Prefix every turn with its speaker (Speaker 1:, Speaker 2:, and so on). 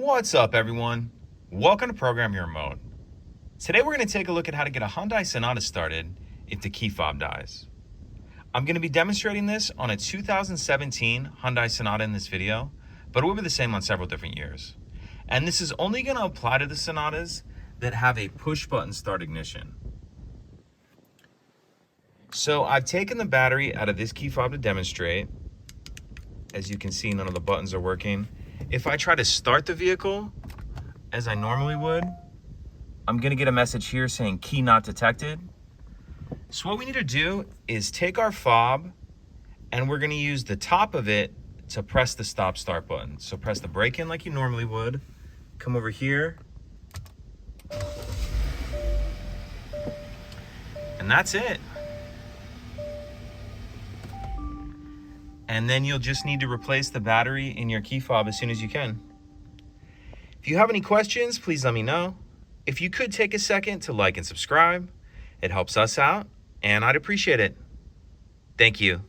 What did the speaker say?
Speaker 1: What's up, everyone? Welcome to Program Your Mode. Today we're going to take a look at how to get a Hyundai Sonata started if the key fob dies. I'm going to be demonstrating this on a 2017 Hyundai Sonata in this video, but it will be the same on several different years. And this is only going to apply to the Sonatas that have a push-button start ignition. So I've taken the battery out of this key fob to demonstrate. As you can see, none of the buttons are working. If I try to start the vehicle, as I normally would, I'm gonna get a message here saying key not detected. So what we need to do is take our fob and we're gonna use the top of it to press the stop start button. So press the brake in like you normally would, come over here, and that's it. And then you'll just need to replace the battery in your key fob as soon as you can. If you have any questions, please let me know. If you could take a second to like and subscribe, it helps us out, and I'd appreciate it. Thank you.